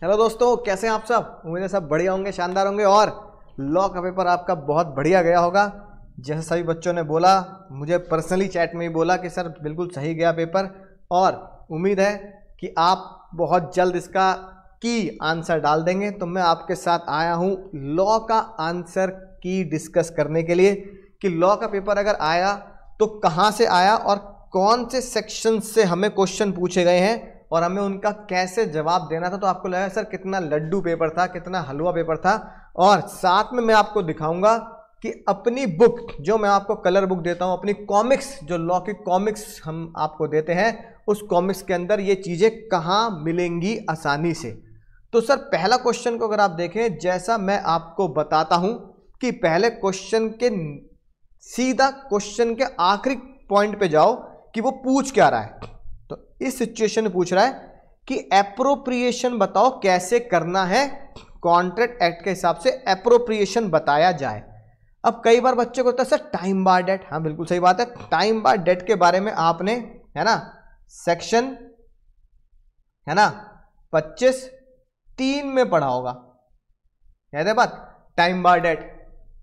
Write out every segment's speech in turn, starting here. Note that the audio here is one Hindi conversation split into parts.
हेलो दोस्तों, कैसे हैं आप सब। उम्मीद है सब बढ़िया होंगे, शानदार होंगे और लॉ का पेपर आपका बहुत बढ़िया गया होगा। जैसे सभी बच्चों ने बोला, मुझे पर्सनली चैट में ही बोला कि सर बिल्कुल सही गया पेपर, और उम्मीद है कि आप बहुत जल्द इसका की आंसर डाल देंगे। तो मैं आपके साथ आया हूँ लॉ का आंसर की डिस्कस करने के लिए कि लॉ का पेपर अगर आया तो कहाँ से आया और कौन से सेक्शन से हमें क्वेश्चन पूछे गए हैं और हमें उनका कैसे जवाब देना था। तो आपको लगा सर कितना लड्डू पेपर था, कितना हलवा पेपर था। और साथ में मैं आपको दिखाऊंगा कि अपनी बुक, जो मैं आपको कलर बुक देता हूं, अपनी कॉमिक्स, जो लॉ की कॉमिक्स हम आपको देते हैं, उस कॉमिक्स के अंदर ये चीजें कहाँ मिलेंगी आसानी से। तो सर पहला क्वेश्चन को अगर आप देखें, जैसा मैं आपको बताता हूं कि पहले क्वेश्चन के सीधा क्वेश्चन के आखिरी पॉइंट पे जाओ कि वो पूछ क्या रहा है। तो इस सिचुएशन में पूछ रहा है कि एप्रोप्रिएशन बताओ कैसे करना है, कॉन्ट्रैक्ट एक्ट के हिसाब से एप्रोप्रिएशन बताया जाए। अब कई बार बच्चे को होता है सर टाइम बार डेट, हाँ बिल्कुल सही बात है, टाइम बार डेट के बारे में आपने, है ना, सेक्शन, है ना, 25(3) में पढ़ा होगा। याद है बात, टाइम बार डेट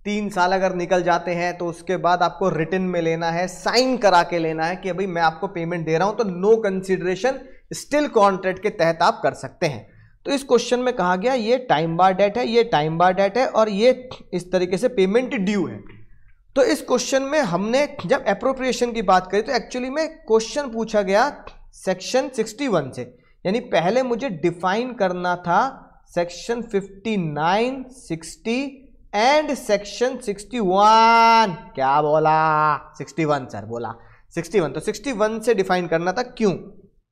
3 साल अगर निकल जाते हैं तो उसके बाद आपको रिटन में लेना है, साइन करा के लेना है कि भाई मैं आपको पेमेंट दे रहा हूं, तो नो कंसीडरेशन स्टिल कॉन्ट्रैक्ट के तहत आप कर सकते हैं। तो इस क्वेश्चन में कहा गया ये टाइम बार डेट है, ये टाइम बार डेट है और ये इस तरीके से पेमेंट ड्यू है। तो इस क्वेश्चन में हमने जब एप्रोप्रिएशन की बात करी तो एक्चुअली में क्वेश्चन पूछा गया सेक्शन 61 से, यानी पहले मुझे डिफाइन करना था सेक्शन 59, 60 एंड सेक्शन 61। क्या बोला? 61 सर बोला 61। तो 61 से डिफाइन करना था। क्यों?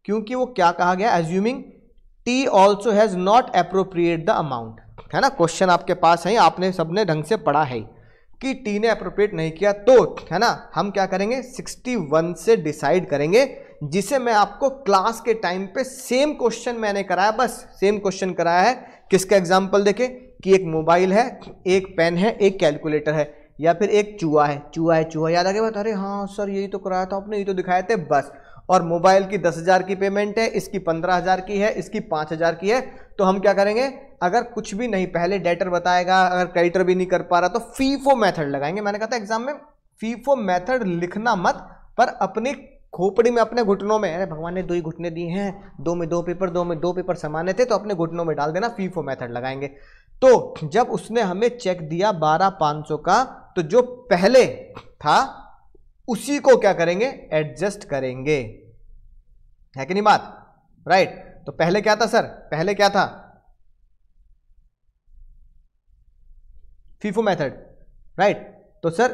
क्योंकि वो क्या कहा गया, assuming T also has not appropriate the amount, है ना, क्वेश्चन आपके पास है, आपने सबने ढंग से पढ़ा है कि टी ने एप्रोप्रिएट नहीं किया, तो है ना हम क्या करेंगे 61 से डिसाइड करेंगे, जिसे मैं आपको क्लास के टाइम पे सेम क्वेश्चन मैंने कराया, बस सेम क्वेश्चन कराया है। किसका एग्जांपल देखे कि एक मोबाइल है, एक पेन है, एक कैलकुलेटर है, या फिर एक चूहा है, चूहा याद आ गया बात, अरे हाँ सर यही तो कराया था आपने, यही तो दिखाए थे, बस। और मोबाइल की 10,000 की पेमेंट है, इसकी 15,000 की है, इसकी 5,000 की है। तो हम क्या करेंगे, अगर कुछ भी नहीं, पहले डेटर बताएगा, अगर क्रेडिटर भी नहीं कर पा रहा तो फीफो मेथड लगाएंगे। मैंने कहा था एग्जाम में फीफो मेथड लिखना मत, पर अपनी खोपड़ी में, अपने घुटनों में, अरे भगवान ने 2 ही घुटने दिए हैं, 2 में 2 पेपर, 2 में 2 पेपर समाने थे, तो अपने घुटनों में डाल देना, फीफो मेथड लगाएंगे। तो जब उसने हमें चेक दिया 12,500 का, तो जो पहले था उसी को क्या करेंगे, एडजस्ट करेंगे, है कि नहीं बात, राइट। तो पहले क्या था सर, पहले क्या था, फीफो मेथड, राइट। तो सर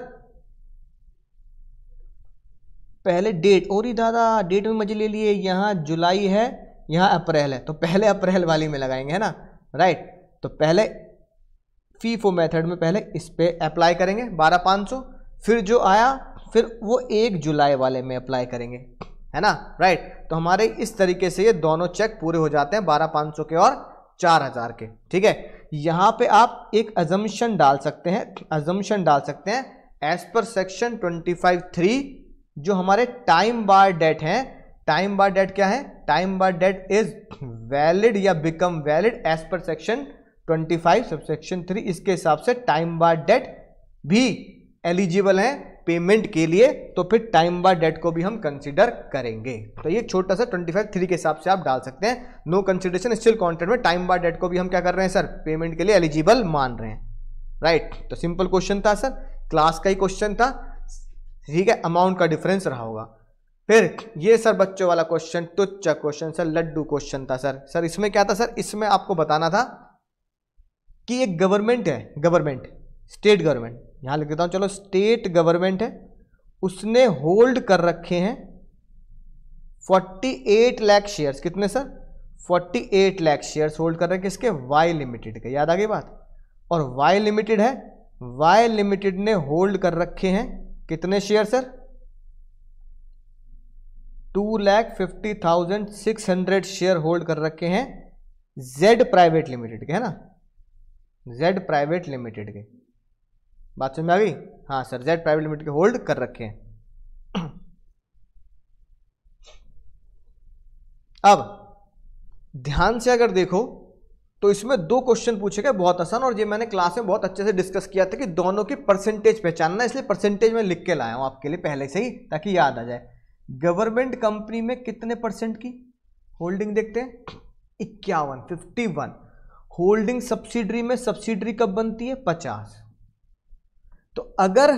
पहले डेट, और ही दादा डेट में मजे ले लिए, यहां जुलाई है, यहां अप्रैल है, तो पहले अप्रैल वाली में लगाएंगे, है ना, राइट। तो पहले फीफो मेथड में पहले इस पे अप्लाई करेंगे 12,500, फिर जो आया फिर वो 1 जुलाई वाले में अप्लाई करेंगे, है ना, राइट। तो हमारे इस तरीके से ये दोनों चेक पूरे हो जाते हैं, 12,500 के और 4,000 के, ठीक है। यहां पे आप एक अजम्पशन डाल सकते हैं, अजम्पशन डाल सकते हैं एज पर सेक्शन 25(3), जो हमारे टाइम बार डेट है। टाइम बार डेट क्या है, time bar date is valid या become valid as per section 25 subsection 3। इसके हिसाब से टाइम बार डेट भी एलिजिबल है पेमेंट के लिए, तो फिर टाइम बार डेट को भी हम कंसीडर करेंगे। तो ये छोटा सा 25(3) के हिसाब से आप डाल सकते हैं, नो कंसीडरेशन स्टिल कॉन्ट्रैक्ट में टाइम बार डेट को भी हम क्या कर रहे हैं सर, पेमेंट के लिए एलिजिबल मान रहे हैं, राइट। तो सिंपल क्वेश्चन था सर, क्लास का ही क्वेश्चन था, ठीक है, अमाउंट का डिफरेंस रहा होगा। फिर ये सर बच्चों वाला क्वेश्चन, तुच्छ क्वेश्चन सर, लड्डू क्वेश्चन था सर इसमें क्या था सर, इसमें आपको बताना था कि एक गवर्नमेंट है, गवर्नमेंट, स्टेट गवर्नमेंट, यहां लिख देता हूं, चलो स्टेट गवर्नमेंट है, उसने होल्ड कर रखे हैं 48 लाख शेयर्स। कितने सर, 48 लाख शेयर्स होल्ड कर रहे हैं, किसके, वाई लिमिटेड के, याद आ गई बात। और वाई लिमिटेड है, वाई लिमिटेड ने होल्ड कर रखे हैं कितने शेयर सर, 2,50,600 शेयर होल्ड कर रखे हैं जेड प्राइवेट लिमिटेड के, है ना, जेड प्राइवेट लिमिटेड के, बात समझ में आ गई। हाँ सर, जेड प्राइवेट लिमिटेड के होल्ड कर रखे हैं। अब ध्यान से अगर देखो तो इसमें 2 क्वेश्चन पूछे गए बहुत आसान, और ये मैंने क्लास में बहुत अच्छे से डिस्कस किया था कि दोनों की परसेंटेज पहचानना, इसलिए परसेंटेज में लिख के लाया हूं आपके लिए पहले से ही ताकि याद आ जाए। गवर्नमेंट कंपनी में कितने परसेंट की होल्डिंग देखते हैं? 51। होल्डिंग सब्सिडरी में सब्सिडरी कब बनती है? 50। तो अगर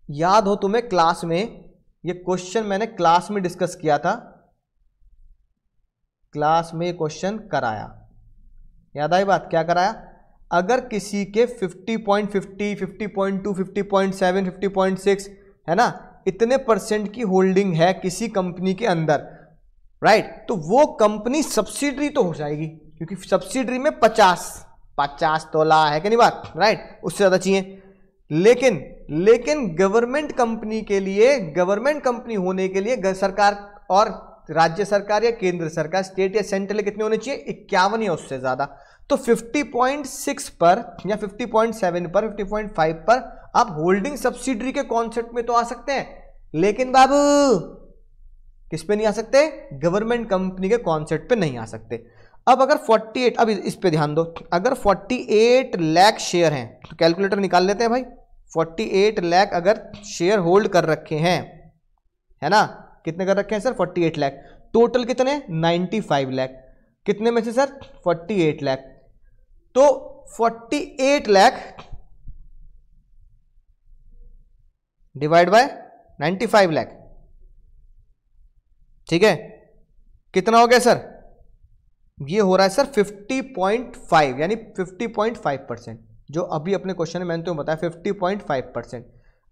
याद हो तुम्हें क्लास में, ये क्वेश्चन मैंने क्लास में डिस्कस किया था, क्लास में क्वेश्चन कराया, याद आई बात? क्या कराया? अगर किसी के 50.50, 50.2, 50.7, 50.6 है ना, इतने परसेंट की होल्डिंग है किसी कंपनी के अंदर, राइट, तो वो कंपनी सब्सिडरी तो हो जाएगी, क्योंकि सब्सिडरी में 50 तोला है कि नहीं बात, राइट, उससे ज्यादा चाहिए। लेकिन गवर्नमेंट कंपनी के लिए, गवर्नमेंट कंपनी होने के लिए सरकार और राज्य सरकार या केंद्र सरकार, स्टेट या सेंट्रल कितने होने चाहिए? 51 या उससे ज्यादा। तो 50.6 पर या 50.7 पर, 50.5 पर आप होल्डिंग सब्सिडरी के कॉन्सेप्ट में तो आ सकते हैं, लेकिन बाबू किस पे नहीं आ सकते? गवर्नमेंट कंपनी के कॉन्सेप्ट पे नहीं आ सकते। अब अगर 48, अब इस पे ध्यान दो, अगर 48 लाख शेयर हैं तो कैलकुलेटर निकाल लेते हैं भाई। 48 लाख अगर शेयर होल्ड कर रखे हैं, है ना, कितने कर रखे हैं सर? 48 लाख। टोटल कितने? 95 लाख। कितने में से सर? 48 लाख। तो 48 लाख डिवाइड बाय 95 लाख, ठीक है, कितना हो गया सर? ये हो रहा है सर 50.5, यानी 50.5%, जो अभी अपने क्वेश्चन में मैंने तुम्हें बताया 50.5%।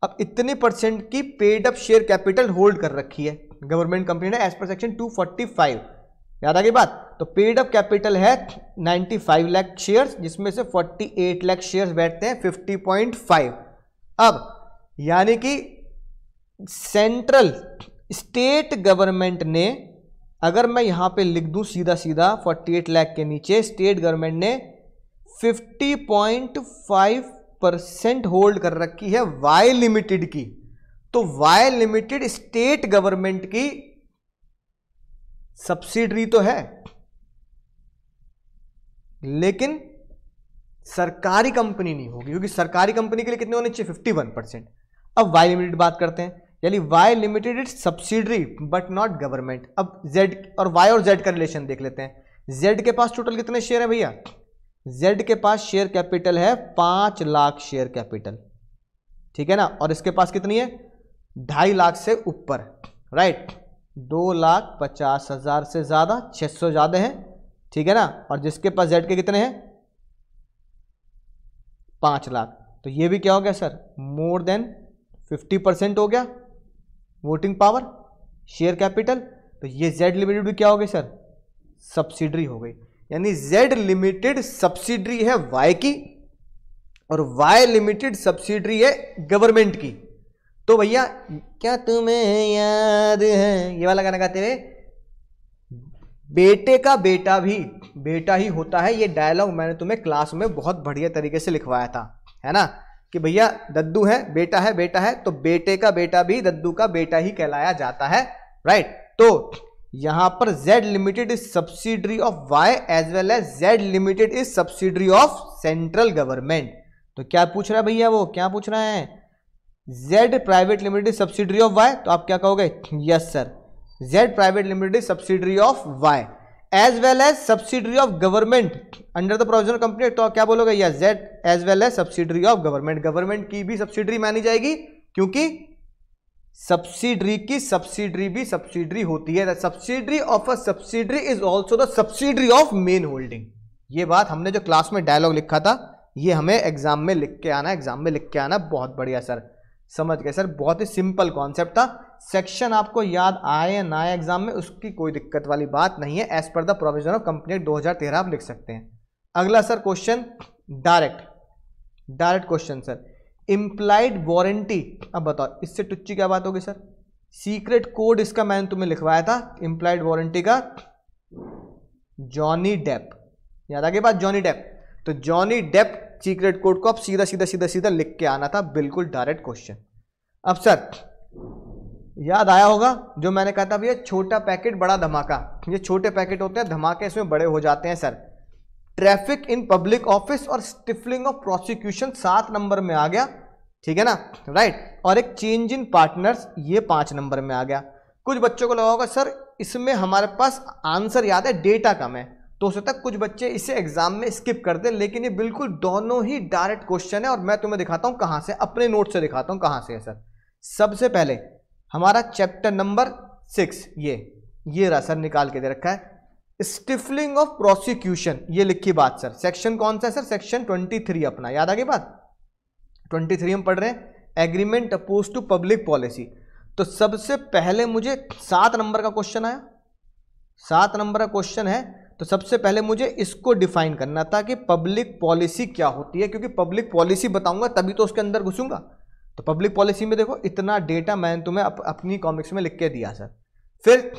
अब इतने परसेंट की paid up share capital hold कर रखी है गवर्नमेंट कंपनी ने एज पर सेक्शन 245, याद आ गई बात? तो पेड अप कैपिटल है 95 लाख शेयर्स, जिसमें से 48 लाख शेयर्स बैठते हैं 50.5। अब यानी कि सेंट्रल स्टेट गवर्नमेंट ने, अगर मैं यहां पे लिख दूं सीधा सीधा 48 लाख के नीचे, स्टेट गवर्नमेंट ने 50.5% होल्ड कर रखी है वाई लिमिटेड की। तो वाई लिमिटेड स्टेट गवर्नमेंट की सब्सिडरी तो है, लेकिन सरकारी कंपनी नहीं होगी, क्योंकि सरकारी कंपनी के लिए कितने होने चाहिए? 51%। अब वाई लिमिटेड बात करते हैं, यानी Y limited is subsidiary but not government. अब जेड और वाई और जेड का रिलेशन देख लेते हैं। जेड के पास टोटल कितने शेयर है भैया? जेड के पास शेयर कैपिटल है 5 लाख शेयर कैपिटल, ठीक है ना, और इसके पास कितनी है? 2.5 लाख से ऊपर, राइट, 2,50,000 से ज्यादा, 600 ज्यादा है, ठीक है ना, और जिसके पास जेड के कितने हैं? 5 लाख। तो ये भी क्या हो गया सर? मोर देन 50% हो गया वोटिंग पावर, शेयर कैपिटल। तो ये जेड लिमिटेड भी क्या हो गई सर? सब्सिडरी हो गई। यानी जेड लिमिटेड सब्सिडरी है वाई की, और वाई लिमिटेड सब्सिडरी है गवर्नमेंट की। तो भैया क्या तुम्हें याद है, ये वाला गाना गाते हुए, बेटे का बेटा भी बेटा ही होता है। ये डायलॉग मैंने तुम्हें क्लास में बहुत बढ़िया तरीके से लिखवाया था, है ना, कि भैया दद्दू है, बेटा है, तो बेटे का बेटा भी दद्दू का बेटा ही कहलाया जाता है, राइट। तो यहां पर Z limited is subsidiary of Y as well as Z limited is subsidiary of central government. तो क्या पूछ रहा है भैया? वो क्या पूछ रहा है? Z private limited subsidiary of Y, तो आप क्या कहोगे? Yes sir, Z private limited subsidiary of Y as well as subsidiary of government under the provisional company. तो क्या बोलोगे? Yes, Z as well as subsidiary of government. Government की भी सब्सिडरी मानी जाएगी, क्योंकि सब्सिडरी की सब्सिडरी भी सब्सिडरी होती है। Subsidiary of a subsidiary is also the subsidiary of main holding. ये बात हमने जो क्लास में डायलॉग लिखा था, ये हमें एग्जाम में लिख के आना, बहुत बढ़िया सर, समझ गए सर, बहुत ही सिंपल कॉन्सेप्ट था। सेक्शन आपको याद आए या ना आए एग्जाम में, उसकी कोई दिक्कत वाली बात नहीं है। As per the provision of company act 2013 आप लिख सकते हैं। अगला sir question, direct question sir, implied warranty. अब बताओ इससे टुच्ची क्या बात होगी सर? सीक्रेट कोड इसका मैंने तुम्हें लिखवाया था, इंप्लाइड वारंटी का, जॉनी डेप। याद आ गई बात? Johnny Depp. तो जॉनी डेप सीक्रेट कोड को आप सीधा लिख के आना था, बिल्कुल डायरेक्ट क्वेश्चन। अब सर याद आया होगा जो मैंने कहा था भैया, छोटा पैकेट बड़ा धमाका। ये छोटे पैकेट होते हैं, धमाके इसमें बड़े हो जाते हैं sir. Traffic in public office और स्टिफलिंग ऑफ प्रोसिक्यूशन 7 नंबर में आ गया, ठीक है ना, राइट। और एक चेंज इन पार्टनर्स ये 5 नंबर में आ गया। कुछ बच्चों को लगा होगा सर इसमें हमारे पास आंसर याद है, डेटा कम है, तो हो सकता है कुछ बच्चे इसे एग्जाम में स्किप कर दें, लेकिन ये बिल्कुल दोनों ही डायरेक्ट क्वेश्चन है और मैं तुम्हें दिखाता हूं कहां से, अपने नोट से दिखाता हूं कहां से है सर। सबसे पहले हमारा चैप्टर नंबर 6 ये रहा सर, निकाल के दे रखा है, स्टिफलिंग ऑफ प्रोसिक्यूशन, ये लिखी बात सर। सेक्शन कौन सा है सर? सेक्शन 23 अपना, याद आ गई बात? 23 हम पढ़ रहे हैं, agreement oppose to public policy. तो सबसे पहले मुझे 7 नंबर का क्वेश्चन आया, 7 नंबर का क्वेश्चन है, तो सबसे पहले मुझे इसको डिफाइन करना था कि पब्लिक पॉलिसी क्या होती है, क्योंकि पब्लिक पॉलिसी बताऊंगा तभी तो उसके अंदर घुसूंगा। तो पब्लिक पॉलिसी में देखो इतना डेटा मैंने तुम्हें अपनी कॉमिक्स में लिख के दिया सर। फिर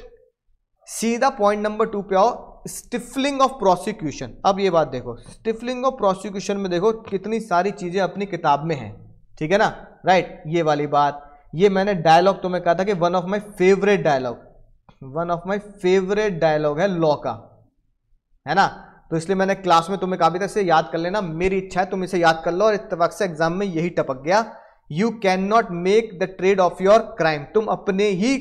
सीधा पॉइंट नंबर 2 पे आओ, स्टिफलिंग ऑफ प्रोसिक्यूशन। अब ये बात देखो, स्टिफलिंग ऑफ प्रोसिक्यूशन में देखो कितनी सारी चीजें अपनी किताब में हैं, ठीक है ना, राइट। ये वाली बात, ये मैंने डायलॉग तुम्हें कहा था कि one of my favourite dialogue है लॉ का, है ना, तो इसलिए मैंने क्लास में तुम्हें कहा भी था इसे याद कर लेना। मेरी इच्छा है तुम इसे याद कर लो, और इत्तेफाक से एग्जाम में यही टपक गया। You can not make the trade off your crime, तुम अपने ही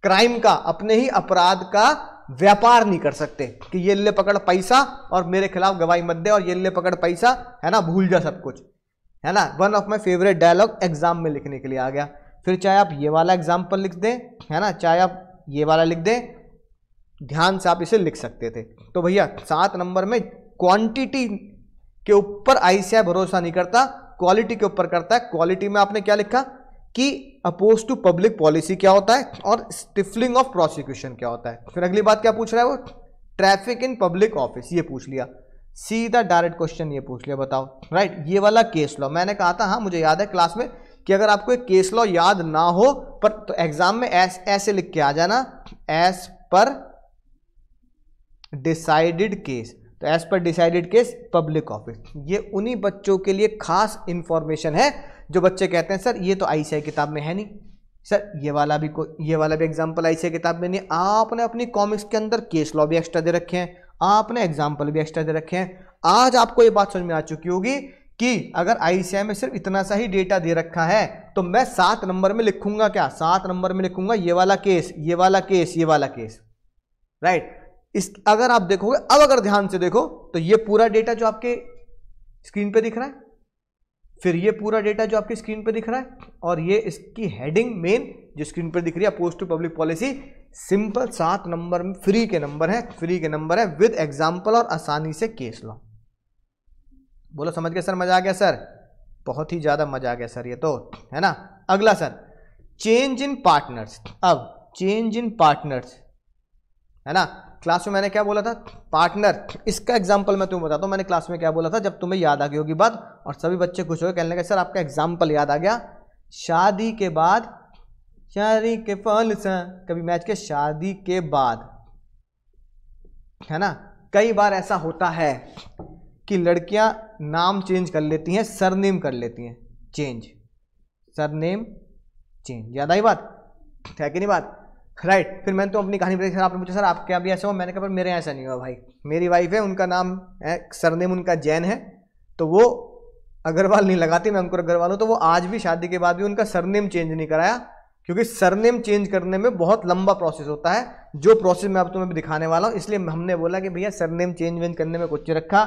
क्राइम का, अपने ही अपराध का व्यापार नहीं कर सकते कि ये ले पकड़ पैसा और मेरे खिलाफ गवाही मत दे, और ये ले पकड़ पैसा, है ना, भूल जा सब कुछ, है ना। One of my favourite dialogue exam में लिखने के लिए आ गया। फिर चाहे आप ये वाला एग्जाम्पल लिख दें, है ना, चाहे आप ये वाला लिख दें, ध्यान से आप इसे लिख सकते थे। तो भैया 7 नंबर में क्वांटिटी के ऊपर आईसीएआई भरोसा नहीं करता, क्वालिटी के ऊपर करता है। क्वालिटी में आपने क्या लिखा कि अपोज टू पब्लिक पॉलिसी क्या होता है और स्टिफलिंग ऑफ प्रोसिक्यूशन क्या होता है। फिर अगली बात क्या पूछ रहा है वो, ट्रैफिक इन पब्लिक ऑफिस, ये पूछ लिया, सीधा डायरेक्ट क्वेश्चन ये पूछ लिया, बताओ, राइट। ये वाला केस लॉ मैंने कहा था, हाँ मुझे याद है क्लास में, कि अगर आपको एक केस लॉ याद ना हो पर तो एग्जाम में ऐसे लिख के आ जाना, एज पर डिसाइडेड केस। तो as per decided case public office, ये उन्हीं बच्चों के लिए खास इंफॉर्मेशन है जो बच्चे कहते हैं सर ये तो आईसीएआई किताब में है नहीं, सर ये वाला भी एग्जाम्पल आईसीएआई किताब में नहीं। आपने अपनी कॉमिक्स के अंदर केस लॉ भी एक्स्ट्रा दे रखे हैं, आपने एग्जाम्पल भी एक्स्ट्रा दे रखे हैं। आज आपको ये बात समझ में आ चुकी होगी कि अगर आईसीएआई में सिर्फ इतना सा ही डेटा दे रखा है तो मैं 7 नंबर में लिखूंगा क्या, 7 नंबर में लिखूंगा ये वाला केस, ये वाला केस, ये वाला केस, राइट। इस अगर आप देखोगे, अब अगर ध्यान से देखो तो ये पूरा डेटा जो आपके स्क्रीन पे दिख रहा है, फिर ये पूरा डेटा जो आपकी स्क्रीन पे दिख रहा है, और ये इसकी हेडिंग मेन जो स्क्रीन पर दिख रही है oppose to public policy, simple 7 number में फ्री के नंबर है विद एग्जाम्पल और आसानी से केस लॉ। बोलो समझ गए सर, मजा आ गया सर, बहुत ही ज्यादा मजा आ गया सर, ये तो है ना। अगला सर, चेंज इन पार्टनर्स। अब चेंज इन पार्टनर्स, है ना, क्लास में मैंने क्या बोला था, पार्टनर, इसका एग्जाम्पल मैं तुम्हें बताता हूं मैंने क्लास में क्या बोला था, जब तुम्हें याद आ गई होगी बात, और सभी बच्चे खुश हो गए, कहने लगे सर आपका एग्जाम्पल याद आ गया, शादी के बाद, शादी के फल से, कभी मैच के शादी के बाद, है ना। कई बार ऐसा होता है कि लड़कियां नाम चेंज कर लेती हैं, सरनेम कर लेती हैं चेंज, सरनेम चेंज, याद आई बात, है कि नहीं बात, राइट। फिर मैंने तो अपनी कहानी बताई, सर आपने पूछा सर आपके अभी ऐसा हुआ, मैंने कहा पर मेरे ऐसा नहीं हुआ भाई, मेरी वाइफ है, उनका नाम है, सरनेम उनका जैन है, तो वो अग्रवाल नहीं लगाती, मैं अंकुर अग्रवाल हूँ, तो वो आज भी शादी के बाद भी उनका सरनेम चेंज नहीं कराया, क्योंकि सरनेम चेंज करने में बहुत लंबा प्रोसेस होता है, जो प्रोसेस मैं अब तुम्हें दिखाने वाला हूँ। इसलिए हमने बोला कि भैया सरनेम चेंज करने में कुछ रखा,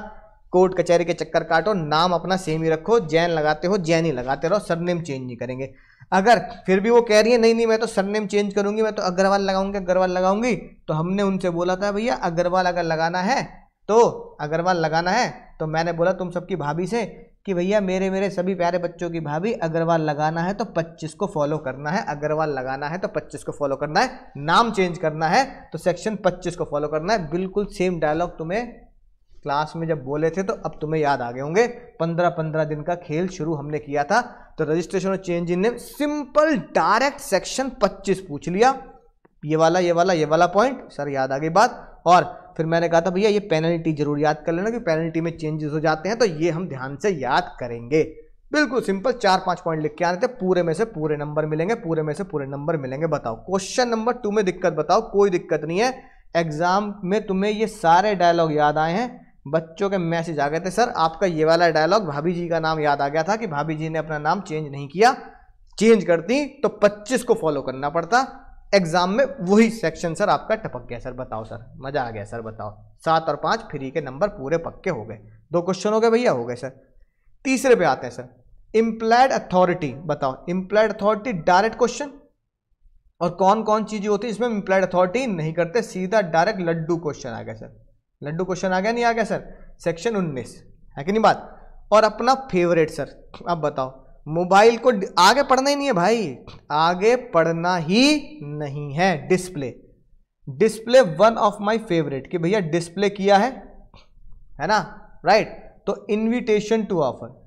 कोर्ट कचहरी के चक्कर काटो, नाम अपना सेम ही रखो, जैन लगाते हो जैन ही लगाते रहो, सरनेम चेंज नहीं करेंगे। अगर फिर भी वो कह रही है नहीं मैं तो सरनेम चेंज करूंगी, मैं तो अग्रवाल लगाऊंगी, तो हमने उनसे बोला था भैया अग्रवाल अगर लगाना है तो मैंने बोला तुम सबकी भाभी से कि भैया मेरे सभी प्यारे बच्चों की भाभी, अग्रवाल लगाना है तो 25 को फॉलो करना है, अग्रवाल लगाना है तो 25 को फॉलो करना है, नाम चेंज करना है तो सेक्शन 25 को फॉलो करना है। बिल्कुल सेम डायलॉग तुम्हें क्लास में जब बोले थे तो अब तुम्हें याद आ गए होंगे। 15 दिन का खेल शुरू हमने किया था। तो रजिस्ट्रेशन और change in name, simple direct section 25 पूछ लिया, ये वाला पॉइंट सर याद आ गई बात। और फिर मैंने कहा था भैया ये पेनल्टी जरूर याद कर लेना कि पेनल्टी में चेंजेस हो जाते हैं, तो ये हम ध्यान से याद करेंगे। बिल्कुल सिंपल 4-5 पॉइंट लिख के आने थे, पूरे में से पूरे नंबर मिलेंगे, बताओ क्वेश्चन नंबर 2 में दिक्कत बताओ, कोई दिक्कत नहीं है, एग्जाम में तुम्हें ये सारे डायलॉग याद आए हैं, बच्चों के मैसेज आ गए थे, सर आपका ये वाला डायलॉग, भाभी जी का नाम याद आ गया था कि भाभी जी ने अपना नाम चेंज नहीं किया, चेंज करती तो 25 को फॉलो करना पड़ता, एग्जाम में वही सेक्शन सर आपका टपक गया। सर बताओ सर, मजा आ गया सर, बताओ। 7 और 5 फ्री के नंबर पूरे पक्के हो गए। 2 क्वेश्चन हो गए भैया, हो गए सर। तीसरे पे आते हैं सर, इम्प्लाइड अथॉरिटी। बताओ इम्प्लाइड अथॉरिटी डायरेक्ट क्वेश्चन, और कौन कौन चीजें होती है इसमें इम्प्लाइड अथॉरिटी नहीं करते, सीधा डायरेक्ट लड्डू क्वेश्चन आ गया सर। लड्डू क्वेश्चन आ गया, नहीं आ गया सर? सेक्शन 19 है कि नहीं बात। और अपना फेवरेट सर, अब बताओ, मोबाइल को आगे पढ़ना ही नहीं है भाई, आगे पढ़ना ही नहीं है। Display, display one of my favourite, कि भैया डिस्प्ले किया है ना, राइट। तो invitation to offer,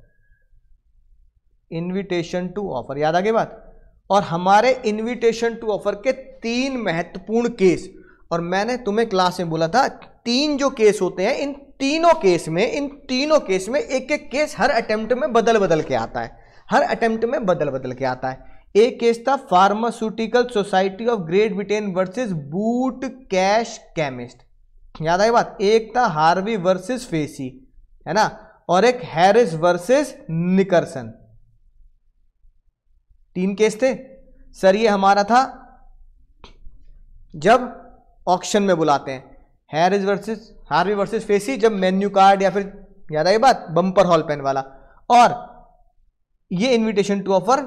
invitation to offer, याद आ गई बात। और हमारे इनविटेशन टू ऑफर के 3 महत्वपूर्ण केस, और मैंने तुम्हें क्लास में बोला था 3 जो केस होते हैं, इन तीनों केस में एक एक केस हर अटेम्प्ट में बदल बदल के आता है, हर अटेम्प्ट में बदल बदल के आता है। एक केस था pharmaceutical society of great Britain versus boot cash chemist, याद आई बात। एक था हार्वी वर्सेस फेसी, है ना, और एक हैरिस वर्सेस निकर्सन। 3 केस थे सर। ये हमारा था जब ऑक्शन में बुलाते हैं, Harris versus Harvey versus facie जब मेन्यू कार्ड या फिर, याद आई बात, बम्पर हॉल पेन वाला। और ये इनविटेशन टू ऑफर,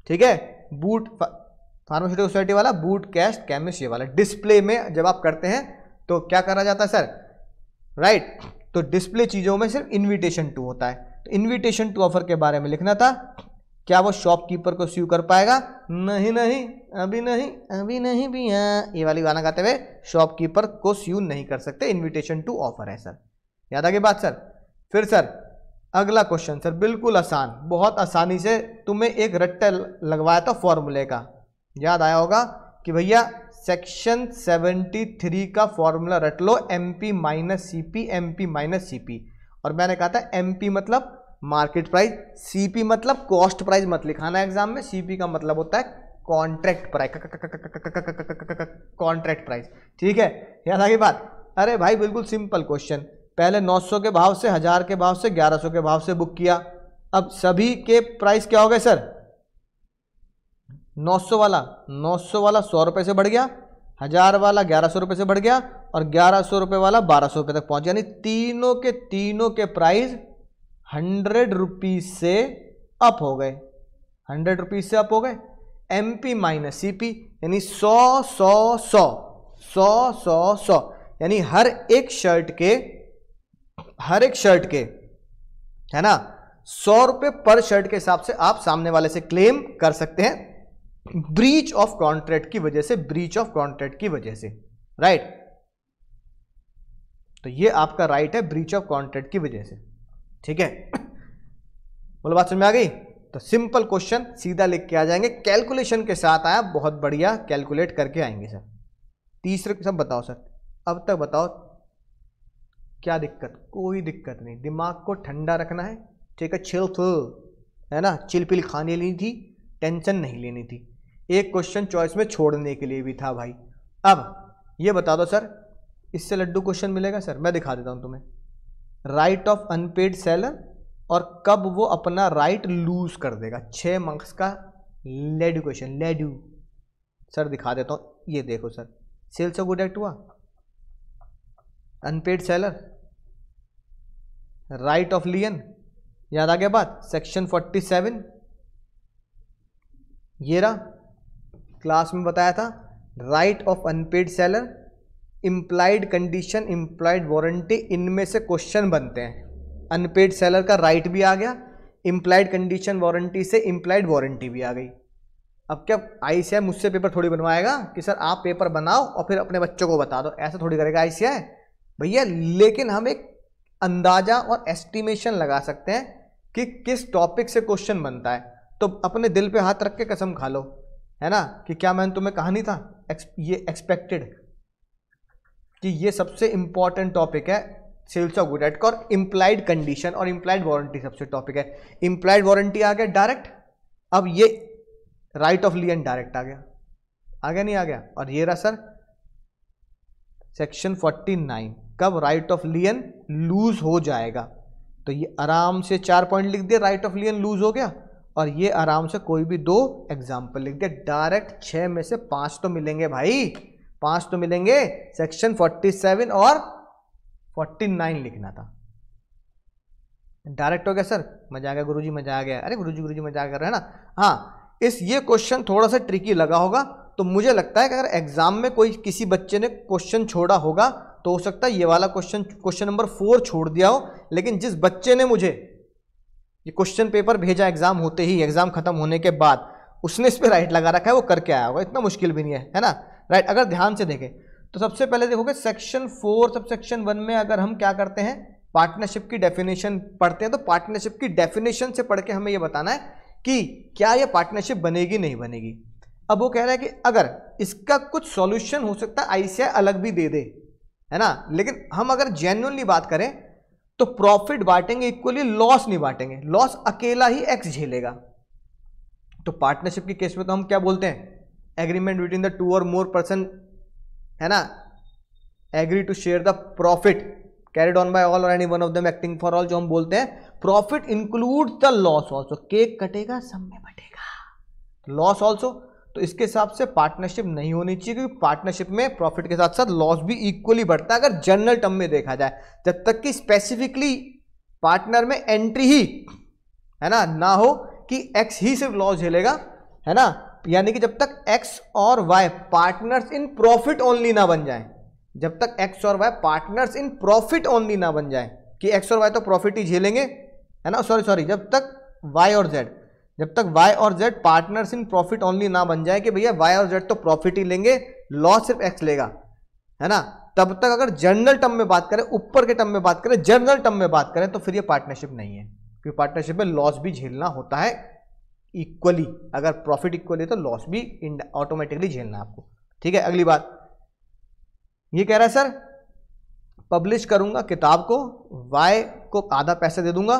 ठीक है, बूट फार्मास्यूटिकल सोसाइटी वाला, बूट कैश केमिस्ट ये वाला। डिस्प्ले में जब आप करते हैं तो क्या करा जाता है सर, राइट। तो डिस्प्ले चीजों में सिर्फ इनविटेशन टू होता है। तो इनविटेशन टू ऑफर के बारे में लिखना था, क्या वो शॉपकीपर को स्यू कर पाएगा? नहीं नहीं, अभी नहीं, अभी नहीं भैया, ये वाली गाना गाते हुए शॉपकीपर को स्यू नहीं कर सकते, इनविटेशन टू ऑफर है सर। याद आ गई बात सर। फिर सर अगला क्वेश्चन सर, बिल्कुल आसान, बहुत आसानी से तुम्हें एक रट्टा लगवाया था फॉर्मूले का, याद आया होगा कि भैया सेक्शन 73 का फॉर्मूला रट लो, MP minus CP, MP minus CP। और मैंने कहा था MP मतलब मार्केट प्राइस, CP मतलब कॉस्ट प्राइस मत लिखाना एग्जाम में, CP का मतलब होता है कॉन्ट्रैक्ट प्राइस, कॉन्ट्रैक्ट प्राइस, ठीक है, याद आ गई बात। अरे भाई बिल्कुल सिंपल क्वेश्चन, पहले 900 के भाव से, 1000 के भाव से, 1100 के भाव से बुक किया। अब सभी के प्राइस क्या हो गए सर? 900 वाला 100 रुपए से बढ़ गया, 1000 वाला 1100 रुपए से बढ़ गया, और 1100 रुपए वाला 1200 रुपए तक पहुंच, यानी तीनों के प्राइस 100 रुपीज से अप हो गए, 100 रुपीज से अप हो गए। MP माइनस CP यानी 100 यानी हर एक शर्ट के है ना 100 रुपए पर शर्ट के हिसाब से आप सामने वाले से क्लेम कर सकते हैं, ब्रीच ऑफ कॉन्ट्रैक्ट की वजह से, ब्रीच ऑफ कॉन्ट्रैक्ट की वजह से, राइट। तो ये आपका राइट है, ब्रीच ऑफ कॉन्ट्रैक्ट की वजह से, ठीक है। बोलो बात समझ में आ गई। तो सिंपल क्वेश्चन सीधा लिख के आ जाएंगे, कैलकुलेशन के साथ आया, बहुत बढ़िया कैलकुलेट करके आएंगे सर। तीसरे सब बताओ सर, अब तक बताओ क्या दिक्कत? कोई दिक्कत नहीं, दिमाग को ठंडा रखना है, ठीक है, चिल है ना, चिलपिल खाने लेनी थी, टेंशन नहीं लेनी थी। एक क्वेश्चन चॉइस में छोड़ने के लिए भी था भाई। अब ये बता दो सर, इससे लड्डू क्वेश्चन मिलेगा सर? मैं दिखा देता हूं तुम्हें। राइट ऑफ अनपेड सेलर और कब वो अपना राइट लूज कर देगा, 6 मार्क्स का लेडू क्वेश्चन, लेडू सर दिखा देता हूं। ये देखो sir, sales of good act हुआ, unpaid seller, right of lien, याद आ गया बात, सेक्शन 47, ये रहा, क्लास में बताया था, right of unpaired seller, implied condition, implied warranty, इनमें से क्वेश्चन बनते हैं। अनपेड सेलर का राइट भी आ गया, इंप्लाइड कंडीशन वारंटी से इंप्लाइड वारंटी भी आ गई। अब क्या ICAI मुझसे पेपर थोड़ी बनवाएगा कि सर आप पेपर बनाओ और फिर अपने बच्चों को बता दो, ऐसा थोड़ी करेगा ICAI भैया। लेकिन हम एक अंदाजा और एस्टिमेशन लगा सकते हैं कि किस टॉपिक से क्वेश्चन बनता है। तो अपने दिल पे हाथ रख के कसम खा लो, है ना, कि क्या मैंने तुम्हें कहा नहीं था, ये एक्सपेक्टेड कि ये सबसे इंपॉर्टेंट टॉपिक है सेल्स ऑफ गुड एक्ट का, और इंप्लाइड कंडीशन और इंप्लाइड वारंटी सबसे टॉपिक है। इंप्लाइड वारंटी आ गया डायरेक्ट, अब ये राइट ऑफ लियन डायरेक्ट आ गया नहीं आ गया? और ये रहा सर सेक्शन 49, कब राइट ऑफ लियन लूज हो जाएगा। तो ये आराम से 4 पॉइंट लिख दिया, राइट ऑफ लियन लूज हो गया, और ये आराम से कोई भी 2 एग्जाम्पल लिख दिया। डायरेक्ट 6 में से 5 तो मिलेंगे भाई, 5 तो मिलेंगे। सेक्शन 47 और 49 लिखना था। डायरेक्ट हो गया सर, मजा आ गया गुरुजी, मजा आ गया। अरे गुरुजी मजा आ गया है ना। हाँ, ये क्वेश्चन थोड़ा सा ट्रिकी लगा होगा, तो मुझे लगता है कि अगर एग्जाम में कोई किसी बच्चे ने क्वेश्चन छोड़ा होगा तो हो सकता है ये वाला क्वेश्चन नंबर 4 छोड़ दिया हो। लेकिन जिस बच्चे ने मुझे ये क्वेश्चन पेपर भेजा एग्जाम होते ही, एग्जाम खत्म होने के बाद, उसने इस पे राइट लगा रखा है, वो करके आया होगा। इतना मुश्किल भी नहीं है ना, राइट। अगर ध्यान से देखें तो सबसे पहले देखोगे सेक्शन 4 सबसेक्शन 1 में अगर हम क्या करते हैं, पार्टनरशिप की डेफिनेशन पढ़ते हैं, तो पार्टनरशिप की डेफिनेशन से पढ़ के हमें यह बताना है कि क्या यह पार्टनरशिप बनेगी नहीं बनेगी। अब वो कह रहा है कि अगर इसका कुछ सॉल्यूशन हो सकता है आईसीआई अलग भी दे दे, है ना, लेकिन हम अगर जेन्युइनली बात करें तो प्रॉफिट बांटेंगे इक्वली, लॉस नहीं बांटेंगे। लॉस अकेला ही एक्स झेलेगा। तो पार्टनरशिप के केस में तो हम क्या बोलते हैं, एग्रीमेंट बिटवीन द 2 और मोर पर्सन, है ना, agree to share the profit carried on by all और any one of them acting for all, जो हम बोलते हैं profit include the loss also. Cake कटेगा सब में बटेगा, लॉस ऑल्सो। तो इसके हिसाब से पार्टनरशिप नहीं होनी चाहिए, क्योंकि पार्टनरशिप में प्रॉफिट के साथ साथ लॉस भी इक्वली बढ़ता है अगर जनरल टर्म में देखा जाए। जब तक कि स्पेसिफिकली पार्टनर में एंट्री ही, है ना हो कि एक्स ही सिर्फ लॉस झेलेगा, है ना, यानी कि जब तक एक्स और Y partners in profit only ना बन जाए, जब तक एक्स और Y partners in profit only ना बन जाए कि एक्स और वाई तो प्रॉफिट ही झेलेंगे, है ना, सॉरी, जब तक वाई और Z partners in profit only ना बन जाए कि भैया वाई और जेड तो प्रॉफिट ही लेंगे, लॉस सिर्फ एक्स लेगा, है ना, तब तक अगर जनरल टर्म में बात करें, ऊपर के टर्म में बात करें, जनरल टर्म में बात करें, तो फिर ये पार्टनरशिप नहीं है, क्योंकि पार्टनरशिप में लॉस भी झेलना होता है इक्वली। अगर प्रॉफिट इक्वली है तो लॉस भी ऑटोमेटिकली झेलना आपको। ठीक है, अगली बात ये कह रहा है सर, पब्लिश करूंगा किताब को, वाई को आधा पैसा दे दूंगा,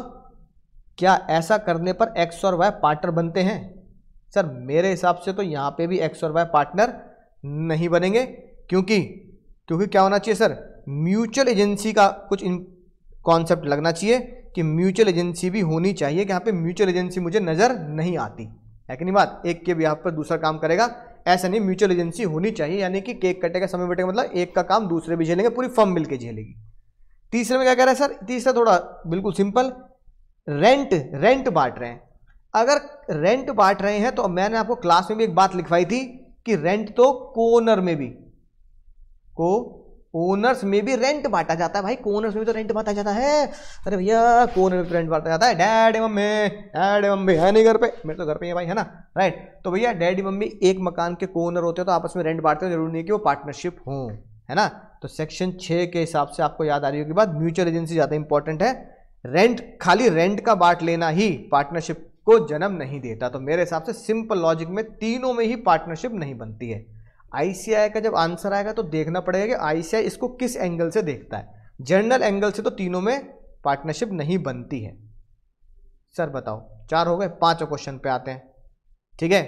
क्या ऐसा करने पर एक्स और वाई पार्टनर बनते हैं? सर मेरे हिसाब से तो यहां पे भी एक्स और वाई पार्टनर नहीं बनेंगे, क्योंकि क्या होना चाहिए सर, म्यूचुअल एजेंसी का कुछ कॉन्सेप्ट लगना चाहिए कि म्यूचुअल एजेंसी भी होनी चाहिए, कि यहाँ पे म्यूचुअल एजेंसी मुझे नजर नहीं आती है कि नहीं बात, एक के बिहाफ पर दूसरा काम करेगा, ऐसा नहीं, म्यूचुअल एजेंसी होनी चाहिए, यानी कि केक कटेगा समय बटेगा, मतलब एक का काम दूसरे भी झेलेंगे, पूरी फर्म मिलकर झेलेगी। तीसरे में क्या कह रहा है सर, तीसरा थोड़ा बिल्कुल सिंपल, रेंट बांट रहे हैं। अगर रेंट बांट रहे हैं तो मैंने आपको क्लास में भी एक बात लिखवाई थी कि रेंट तो को-ओनर में भी, को-ओनर्स में भी रेंट बांटा जाता है भाई, को-ओनर्स में भी तो रेंट बांटा जाता है। अरे भैया को-ओनर में रेंट बांटा जाता है, डैडी मम्मी है नहीं घर पे, मेरे तो घर पे है भाई, है ना, राइट। तो भैया डैडी मम्मी एक मकान के को-ओनर होते हैं तो आपस में रेंट बांटते हैं, जरूरी नहीं कि वो पार्टनरशिप हो, है ना। तो सेक्शन 6 के हिसाब से आपको याद आ रही होगी बात, म्यूचुअल एजेंसी ज्यादा इंपॉर्टेंट है, खाली रेंट का बांट लेना ही पार्टनरशिप को जन्म नहीं देता। तो मेरे हिसाब से सिंपल लॉजिक में तीनों में ही पार्टनरशिप नहीं बनती है। आईसीआई का जब आंसर आएगा तो देखना पड़ेगा कि आईसीआई इसको किस एंगल से देखता है। जनरल एंगल से तो तीनों में पार्टनरशिप नहीं बनती है। सर बताओ, 4 हो गए, 5 क्वेश्चन पे आते हैं। ठीक है,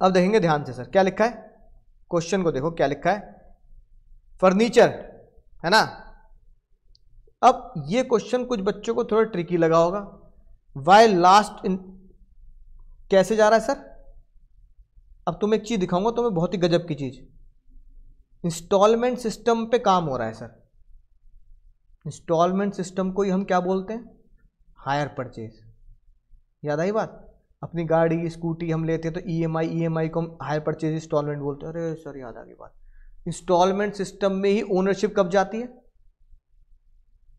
अब देखेंगे ध्यान से सर क्या लिखा है, क्वेश्चन को देखो क्या लिखा है, फर्नीचर, है ना। अब ये क्वेश्चन कुछ बच्चों को थोड़ा ट्रिकी लगा होगा, वाई लास्ट इन कैसे जा रहा है सर। अब तुम्हें एक चीज दिखाऊंगा तुम्हें, बहुत ही गजब की चीज, इंस्टॉलमेंट सिस्टम पे काम हो रहा है सर। इंस्टॉलमेंट सिस्टम को ही हम क्या बोलते हैं, हायर परचेज। याद आई बात, अपनी गाड़ी स्कूटी हम लेते हैं तो ईएमआई को हम हायर परचेज इंस्टॉलमेंट बोलते हैं। अरे सर याद आ गई बात, इंस्टॉलमेंट सिस्टम में ही ओनरशिप कब जाती है,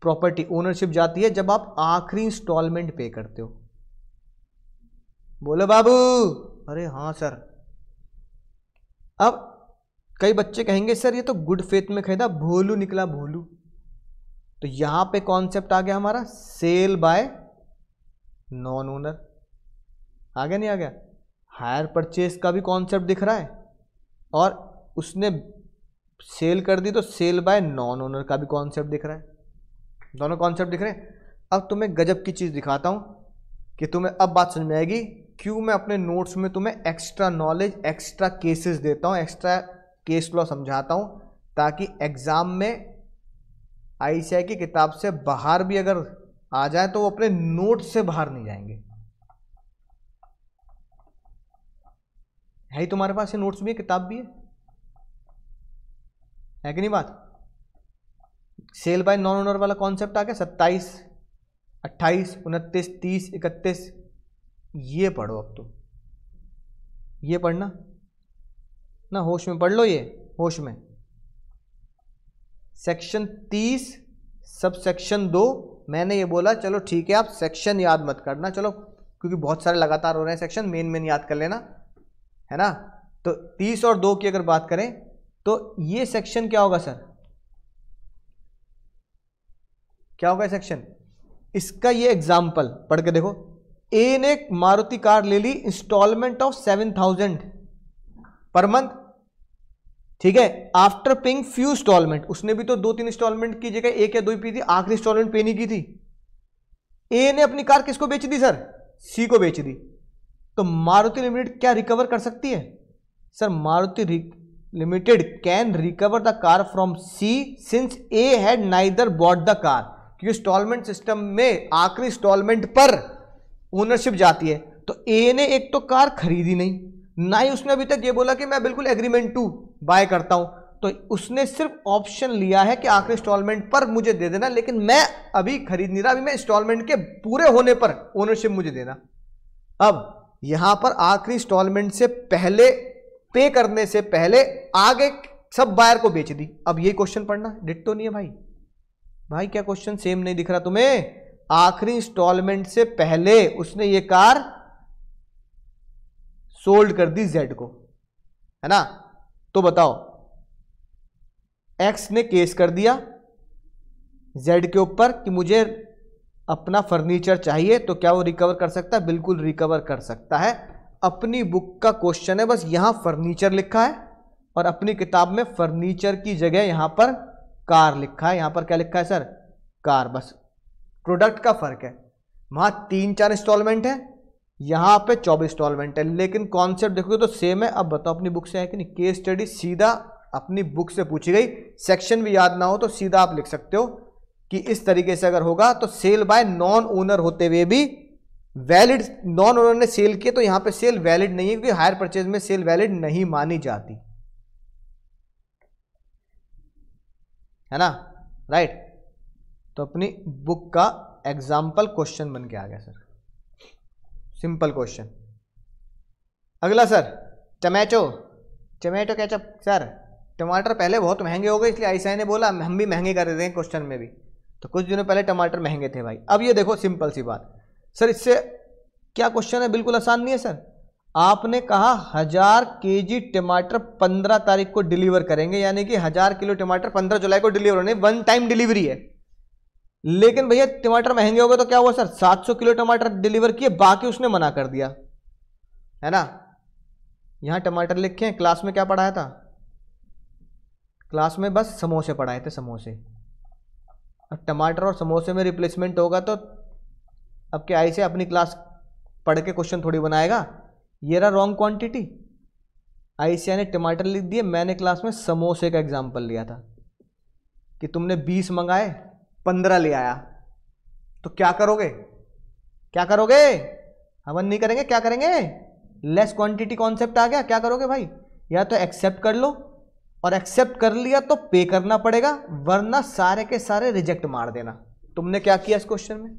प्रॉपर्टी ओनरशिप जाती है जब आप आखिरी इंस्टॉलमेंट पे करते हो। बोलो बाबू, अरे हाँ सर। अब कई बच्चे कहेंगे सर ये तो गुड फेथ में खरीदा, भोलू निकला भोलू। तो यहां पे कॉन्सेप्ट आ गया हमारा सेल बाय नॉन ओनर, आ गया नहीं आ गया। हायर परचेज का भी कॉन्सेप्ट दिख रहा है, और उसने सेल कर दी तो सेल बाय नॉन ओनर का भी कॉन्सेप्ट दिख रहा है, दोनों कॉन्सेप्ट दिख रहे हैं। अब तुम्हें गजब की चीज दिखाता हूं कि तुम्हें अब बात समझ में आएगी क्यों मैं अपने नोट्स में तुम्हें एक्स्ट्रा नॉलेज, एक्स्ट्रा केसेस देता हूं, एक्स्ट्रा केस लॉ समझाता हूं, ताकि एग्जाम में आईसीआई की किताब से बाहर भी अगर आ जाए तो वो अपने नोट से बाहर नहीं जाएंगे। है ही तुम्हारे पास ये नोट्स भी है, किताब भी है कि नहीं बात। सेल बाय नॉन ओनर वाला कॉन्सेप्ट आ गया, 27, 28, 29, 30, 31, ये पढ़ो। अब तो ये पढ़ना ना, होश में पढ़ लो, ये होश में। सेक्शन 30 सब सेक्शन 2, मैंने ये बोला चलो ठीक है आप सेक्शन याद मत करना, चलो क्योंकि बहुत सारे लगातार हो रहे हैं सेक्शन, मेन मेन याद कर लेना, है ना। तो 30 और 2 की अगर बात करें तो ये सेक्शन क्या होगा सर, क्या होगा सेक्शन, इसका ये एग्जाम्पल पढ़ के देखो। ए ने मारुति कार ले ली इंस्टॉलमेंट ऑफ 7,000 पर मंथ, ठीक है, आफ्टर पेइंग फ्यू इंस्टॉलमेंट, उसने भी तो 2-3 इंस्टॉलमेंट की जगह 1 या 2 पी थी, आखिरी इंस्टॉलमेंट पे नहीं की थी। ए ने अपनी कार किसको बेच दी सर, सी को बेच दी। तो मारुति लिमिटेड क्या रिकवर कर सकती है sir, Maruti limited can recover the car from C since A had neither bought the car, क्योंकि इंस्टॉलमेंट सिस्टम में आखिरी इंस्टॉलमेंट पर ओनरशिप जाती है। तो ए ने एक तो कार खरीदी नहीं, ना ही उसने अभी तक ये बोला कि मैं बिल्कुल एग्रीमेंट टू बाय करता हूं, तो उसने सिर्फ ऑप्शन लिया है कि आखिरी इंस्टॉलमेंट पर मुझे दे देना, लेकिन मैं अभी खरीद नहीं रहा, अभी मैं इंस्टॉलमेंट के पूरे होने पर ओनरशिप मुझे देना। अब यहां पर आखिरी इंस्टॉलमेंट से पहले, पे करने से पहले आगे सब बायर को बेच दी। अब ये क्वेश्चन पढ़ना, डिट्टो नहीं है भाई, भाई क्या क्वेश्चन सेम नहीं दिख रहा तुम्हें। आखिरी इंस्टॉलमेंट से पहले उसने ये कार सोल्ड कर दी जेड को, है ना। तो बताओ, एक्स ने केस कर दिया जेड के ऊपर कि मुझे अपना फर्नीचर चाहिए, तो क्या वो रिकवर कर सकता है, बिल्कुल रिकवर कर सकता है। अपनी बुक का क्वेश्चन है, बस यहां फर्नीचर लिखा है और अपनी किताब में फर्नीचर की जगह यहां पर कार लिखा है। यहां पर क्या लिखा है सर, कार, बस प्रोडक्ट का फर्क है। वहां 3-4 इंस्टॉलमेंट है, यहां पे 24 इंस्टॉलमेंट है, लेकिन कॉन्सेप्ट देखोगे तो सेम है। अब बताओ अपनी बुक से है कि नहीं, केस स्टडी सीधा अपनी बुक से पूछी गई, सेक्शन भी याद ना हो तो सीधा आप लिख सकते हो कि इस तरीके से अगर होगा तो सेल बाय नॉन ओनर होते हुए भी वैलिड, नॉन ओनर ने सेल किए तो यहां पे सेल वैलिड नहीं है, क्योंकि हायर परचेज में सेल वैलिड नहीं मानी जाती, है ना, राइट। तो अपनी बुक का एग्जाम्पल क्वेश्चन बन के आ गया सर, सिंपल क्वेश्चन। अगला सर, टमाटो केचप। सर टमाटर पहले बहुत महंगे हो गए, इसलिए आईसीआई ने बोला हम भी महंगे कर देते हैं क्वेश्चन में भी, तो कुछ दिनों पहले टमाटर महंगे थे भाई। अब ये देखो सिंपल सी बात सर, इससे क्या क्वेश्चन है, बिल्कुल आसान नहीं है सर। आपने कहा 1000 केजी टमाटर 15 तारीख को डिलीवर करेंगे, यानी कि 1000 किलो टमाटर 15 जुलाई को डिलीवर होने, 1 टाइम डिलीवरी है। लेकिन भैया टमाटर महंगे हो गए तो क्या हुआ सर, 700 किलो टमाटर डिलीवर किए, बाकी उसने मना कर दिया, है ना। यहां टमाटर लिखे हैं, क्लास में क्या पढ़ाया था, क्लास में बस समोसे पढ़ाए थे, समोसे। अब टमाटर और समोसे में रिप्लेसमेंट होगा तो अब क्या ऐसे अपनी क्लास पढ़ के क्वेश्चन थोड़ी बनाएगा। ये रहा रॉन्ग क्वांटिटी, आईसीआई ने टमाटर लिख दिए, मैंने क्लास में समोसे का एग्जांपल लिया था कि तुमने 20 मंगाए 15 ले आया, तो क्या करोगे, क्या करोगे, हवन नहीं करेंगे, क्या करेंगे, लेस क्वांटिटी कॉन्सेप्ट आ गया, क्या करोगे भाई, या तो एक्सेप्ट कर लो, और एक्सेप्ट कर लिया तो पे करना पड़ेगा, वरना सारे के सारे रिजेक्ट मार देना। तुमने क्या किया इस क्वेश्चन में,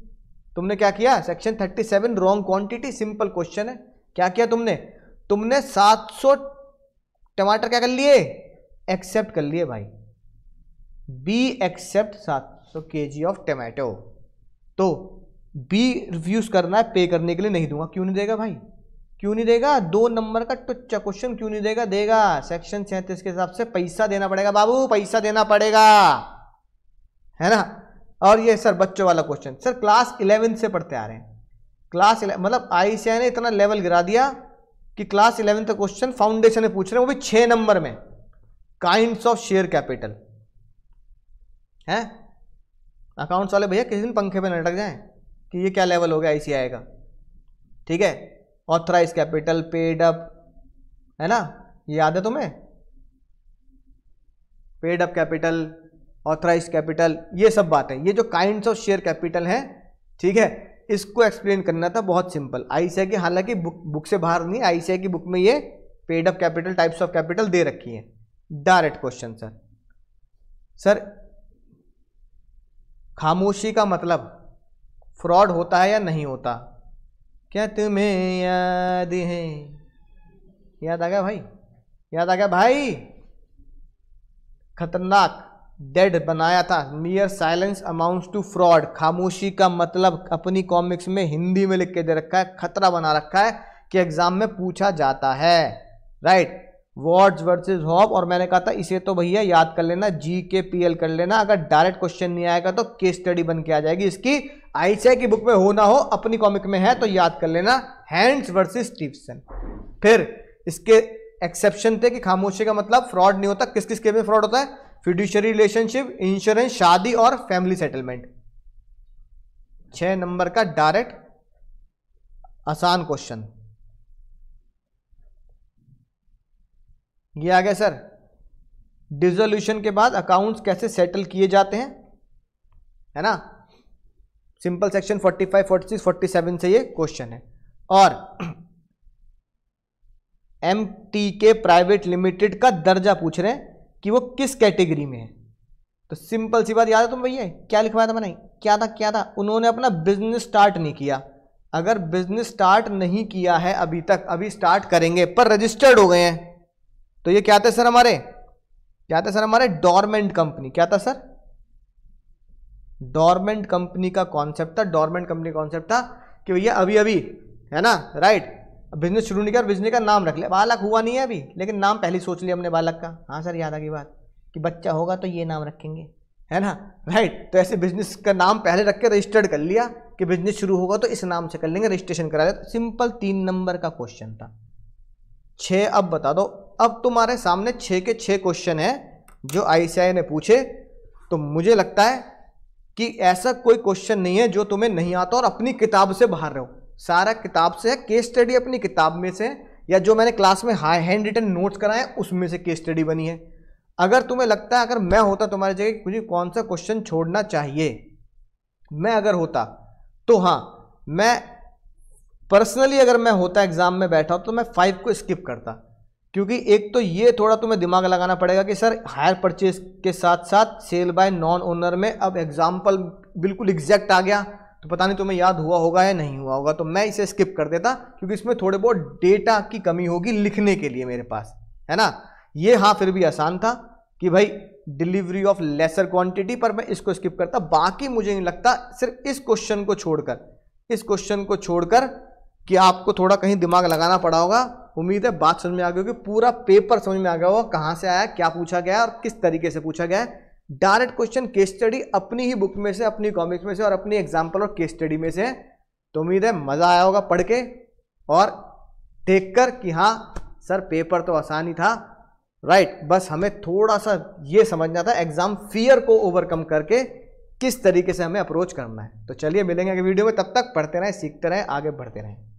तुमने क्या किया, section 37 wrong quantity, simple question है, क्या किया तुमने 700 टमाटर क्या कर लिए, एक्सेप्ट कर लिए भाई, B accept 700 KG of tomato. तो बी रिफ्यूज करना है, पे करने के लिए नहीं दूंगा, क्यों नहीं देगा भाई, क्यों नहीं देगा, 2 नंबर का टुच्चा क्वेश्चन क्यों नहीं देगा, देगा, सेक्शन 37 के हिसाब से पैसा देना पड़ेगा बाबू, पैसा देना पड़ेगा, है ना। और ये सर बच्चों वाला क्वेश्चन, सर क्लास 11 से पढ़ते आ रहे हैं, क्लास 11 मतलब आईसीआई ने इतना लेवल गिरा दिया कि क्लास 11 तक क्वेश्चन फाउंडेशन में पूछ रहे हैं, वो भी 6 नंबर में, काइंड्स ऑफ शेयर कैपिटल है। अकाउंट्स वाले भैया किसी दिन पंखे पे न लटक जाएं कि ये क्या लेवल हो गया आईसीआई का, ठीक है। ऑथराइज कैपिटल, पेड अप, है ना, ये याद है तुम्हें, paid up capital, authorised capital, ये सब बातें, ये जो काइंड्स ऑफ शेयर कैपिटल हैं, ठीक है, इसको एक्सप्लेन करना था बहुत सिंपल। आईसीआई की, हालांकि बुक से बाहर नहीं, आईसीआई की बुक में ये paid up capital, types of capital दे रखी है। डायरेक्ट क्वेश्चन सर खामोशी का मतलब फ्रॉड होता है या नहीं होता? क्या तुम्हें याद है? याद आ गया भाई? याद आ गया भाई? खतरनाक डेड बनाया था, mere silence amounts to fraud. खामोशी का मतलब अपनी कॉमिक्स में हिंदी में लिख के दे रखा है, खतरा बना रखा है कि एग्जाम में पूछा जाता है, राइट। वॉर्ड्स वर्सेस हॉब, और मैंने कहा था इसे तो भैया याद कर लेना, GKPL कर लेना, अगर डायरेक्ट क्वेश्चन नहीं आएगा तो केस स्टडी बन के आ जाएगी इसकी। आईसीआई की बुक में हो ना हो, अपनी कॉमिक में है तो याद कर लेना, हैंड्स वर्सेस स्टीफसन। फिर इसके एक्सेप्शन थे कि खामोशी का मतलब फ्रॉड नहीं होता। किस किस केस में फ्रॉड होता है? फिड्यूशियरी रिलेशनशिप, इंश्योरेंस, शादी और फैमिली सेटलमेंट। 6 नंबर का डायरेक्ट आसान क्वेश्चन ये आ गया सर। डिसोल्यूशन के बाद अकाउंट्स कैसे सेटल किए जाते हैं, है ना। सिंपल सेक्शन 45, 46, 47 से ये क्वेश्चन है। और MTK प्राइवेट लिमिटेड का दर्जा पूछ रहे हैं कि वो किस कैटेगरी में है। तो सिंपल सी बात याद है तुम भैया, क्या लिखवाया था मैंने? क्या था? उन्होंने अपना बिजनेस स्टार्ट नहीं किया। अगर बिजनेस स्टार्ट नहीं किया है अभी तक, अभी स्टार्ट करेंगे पर रजिस्टर्ड हो गए हैं, तो ये क्या थे सर हमारे? क्या थे सर हमारे? Dormant company. क्या था सर? डोरमेंट कंपनी का कॉन्सेप्ट था। डोरमेंट कंपनी का कॉन्सेप्ट था कि भैया अभी अभी, है ना, राइट, बिजनेस शुरू नहीं किया, बिजनेस का नाम रख लिया। बालक हुआ नहीं है अभी, लेकिन नाम पहले सोच लिया हमने बालक का। हाँ सर, याद आ गई बात कि बच्चा होगा तो ये नाम रखेंगे, है ना, राइट। तो ऐसे बिजनेस का नाम पहले रख के रजिस्टर्ड कर लिया कि बिजनेस शुरू होगा तो इस नाम से कर लेंगे, रजिस्ट्रेशन करा दिया। सिंपल 3 नंबर का क्वेश्चन था। 6 अब बता दो। अब तुम्हारे सामने 6 के 6 क्वेश्चन है जो आईसीआई ने पूछे। तो मुझे लगता है कि ऐसा कोई क्वेश्चन नहीं है जो तुम्हें नहीं आता और अपनी किताब से बाहर रहो। सारा किताब से है, केस स्टडी अपनी किताब में से, या जो मैंने क्लास में हैंड रिटन नोट्स कराए उसमें से केस स्टडी बनी है। अगर तुम्हें लगता है अगर मैं होता तुम्हारी जगह मुझे कौन सा क्वेश्चन छोड़ना चाहिए, मैं अगर होता तो हाँ, मैं पर्सनली अगर मैं होता एग्जाम में बैठा तो मैं 5 को स्किप करता। क्योंकि एक तो ये थोड़ा तुम्हें दिमाग लगाना पड़ेगा कि सर हायर परचेज के साथ साथ सेल बाय नॉन ओनर में अब एग्जाम्पल बिल्कुल एग्जैक्ट आ गया, तो पता नहीं तुम्हें याद हुआ होगा या नहीं हुआ होगा। तो मैं इसे स्किप कर देता क्योंकि इसमें थोड़े बहुत डेटा की कमी होगी लिखने के लिए मेरे पास, है ना। ये हाँ फिर भी आसान था कि भाई डिलीवरी ऑफ लेसर क्वांटिटी, पर मैं इसको स्किप करता। बाकी मुझे नहीं लगता, सिर्फ इस क्वेश्चन को छोड़कर कि आपको थोड़ा कहीं दिमाग लगाना पड़ा होगा। उम्मीद है बात समझ में आ गई होगी, पूरा पेपर समझ में आ गया होगा, कहाँ से आया, क्या पूछा गया और किस तरीके से पूछा गया है। डायरेक्ट क्वेश्चन केस स्टडी अपनी ही बुक में से, अपनी कॉमिक्स में से और अपनी एग्जाम्पल और केस स्टडी में से। तो उम्मीद है मजा आया होगा पढ़ के और देखकर कि हाँ सर पेपर तो आसान ही था, राइट। बस हमें थोड़ा सा ये समझना था एग्जाम फियर को ओवरकम करके किस तरीके से हमें अप्रोच करना है। तो चलिए मिलेंगे अगले वीडियो में, तब तक पढ़ते रहें, सीखते रहें, आगे बढ़ते रहें।